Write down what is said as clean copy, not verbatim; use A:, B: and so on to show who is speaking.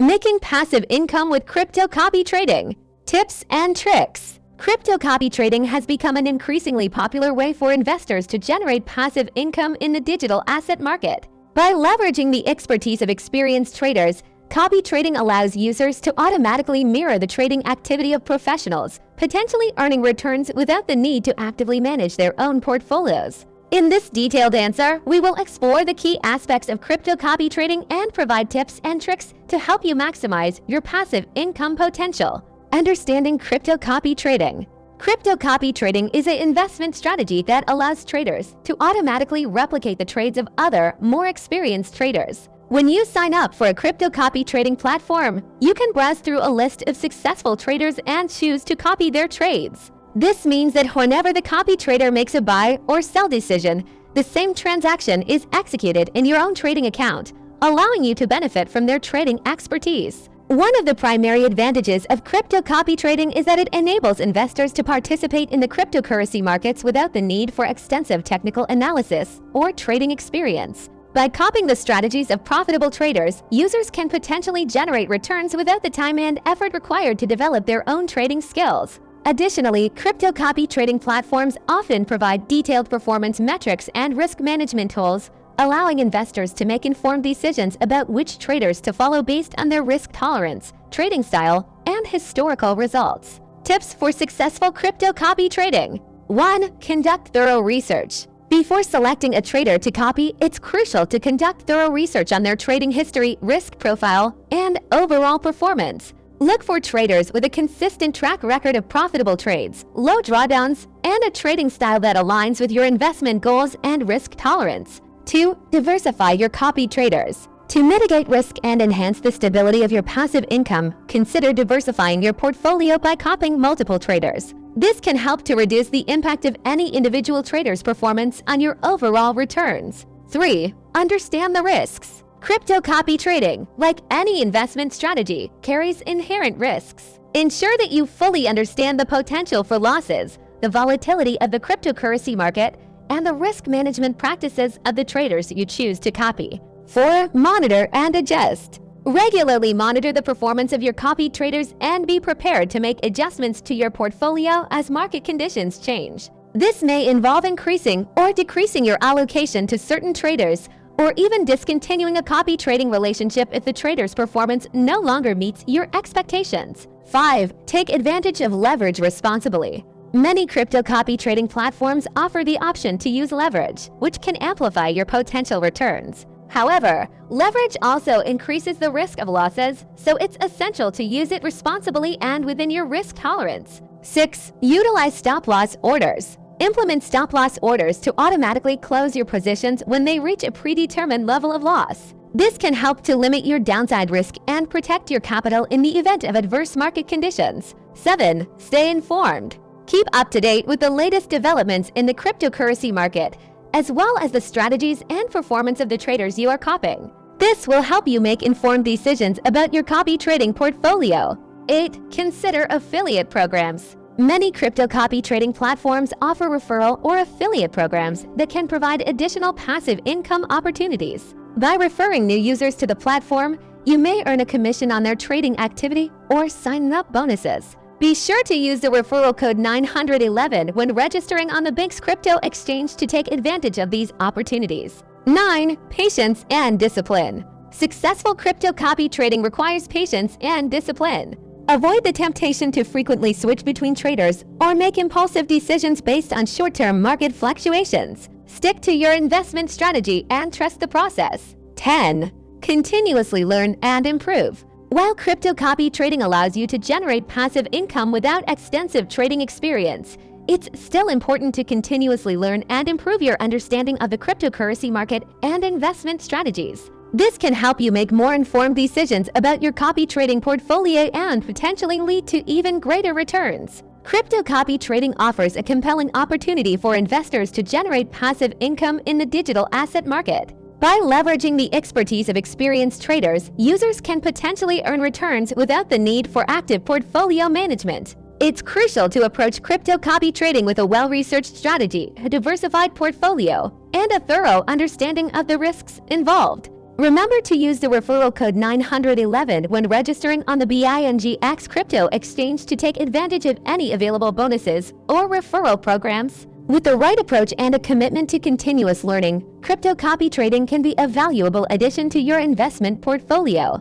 A: Making passive income with crypto copy trading. Tips and tricks. Crypto copy trading has become an increasingly popular way for investors to generate passive income in the digital asset market. By leveraging the expertise of experienced traders, copy trading allows users to automatically mirror the trading activity of professionals, potentially earning returns without the need to actively manage their own portfolios. In this detailed answer, we will explore the key aspects of crypto copy trading and provide tips and tricks to help you maximize your passive income potential. Understanding crypto copy trading. Crypto copy trading is an investment strategy that allows traders to automatically replicate the trades of other, more experienced traders. When you sign up for a crypto copy trading platform, you can browse through a list of successful traders and choose to copy their trades. This means that whenever the copy trader makes a buy or sell decision, the same transaction is executed in your own trading account, allowing you to benefit from their trading expertise. One of the primary advantages of crypto copy trading is that it enables investors to participate in the cryptocurrency markets without the need for extensive technical analysis or trading experience. By copying the strategies of profitable traders, users can potentially generate returns without the time and effort required to develop their own trading skills. Additionally, crypto copy trading platforms often provide detailed performance metrics and risk management tools, allowing investors to make informed decisions about which traders to follow based on their risk tolerance, trading style, and historical results. Tips for successful crypto copy trading. 1. Conduct thorough research. Before selecting a trader to copy, it's crucial to conduct thorough research on their trading history, risk profile, and overall performance. Look for traders with a consistent track record of profitable trades, low drawdowns, and a trading style that aligns with your investment goals and risk tolerance. 2. Diversify your copy traders. To mitigate risk and enhance the stability of your passive income, consider diversifying your portfolio by copying multiple traders. This can help to reduce the impact of any individual trader's performance on your overall returns. 3. Understand the risks. Crypto copy trading, like any investment strategy, carries inherent risks. Ensure that you fully understand the potential for losses, the volatility of the cryptocurrency market, and the risk management practices of the traders you choose to copy. 4. Monitor and adjust. Regularly monitor the performance of your copy traders and be prepared to make adjustments to your portfolio as market conditions change. This may involve increasing or decreasing your allocation to certain traders, or even discontinuing a copy trading relationship if the trader's performance no longer meets your expectations. 5. Take advantage of leverage responsibly. Many crypto copy trading platforms offer the option to use leverage, which can amplify your potential returns. However, leverage also increases the risk of losses, so it's essential to use it responsibly and within your risk tolerance. 6. Utilize stop-loss orders. Implement stop-loss orders to automatically close your positions when they reach a predetermined level of loss. This can help to limit your downside risk and protect your capital in the event of adverse market conditions. 7. Stay informed. Keep up to date with the latest developments in the cryptocurrency market, as well as the strategies and performance of the traders you are copying. This will help you make informed decisions about your copy trading portfolio. 8. Consider affiliate programs. Many crypto copy trading platforms offer referral or affiliate programs that can provide additional passive income opportunities. By referring new users to the platform, you may earn a commission on their trading activity or sign-up bonuses. Be sure to use the referral code 911 when registering on the BingX crypto exchange to take advantage of these opportunities. 9. Patience and discipline. Successful crypto copy trading requires patience and discipline. Avoid the temptation to frequently switch between traders or make impulsive decisions based on short-term market fluctuations. Stick to your investment strategy and trust the process. 10. Continuously learn and improve. While crypto copy trading allows you to generate passive income without extensive trading experience, it's still important to continuously learn and improve your understanding of the cryptocurrency market and investment strategies. This can help you make more informed decisions about your copy trading portfolio and potentially lead to even greater returns. Crypto copy trading offers a compelling opportunity for investors to generate passive income in the digital asset market. By leveraging the expertise of experienced traders, users can potentially earn returns without the need for active portfolio management. It's crucial to approach crypto copy trading with a well-researched strategy, a diversified portfolio, and a thorough understanding of the risks involved. Remember to use the referral code 911 when registering on the BingX crypto exchange to take advantage of any available bonuses or referral programs. With the right approach and a commitment to continuous learning, crypto copy trading can be a valuable addition to your investment portfolio.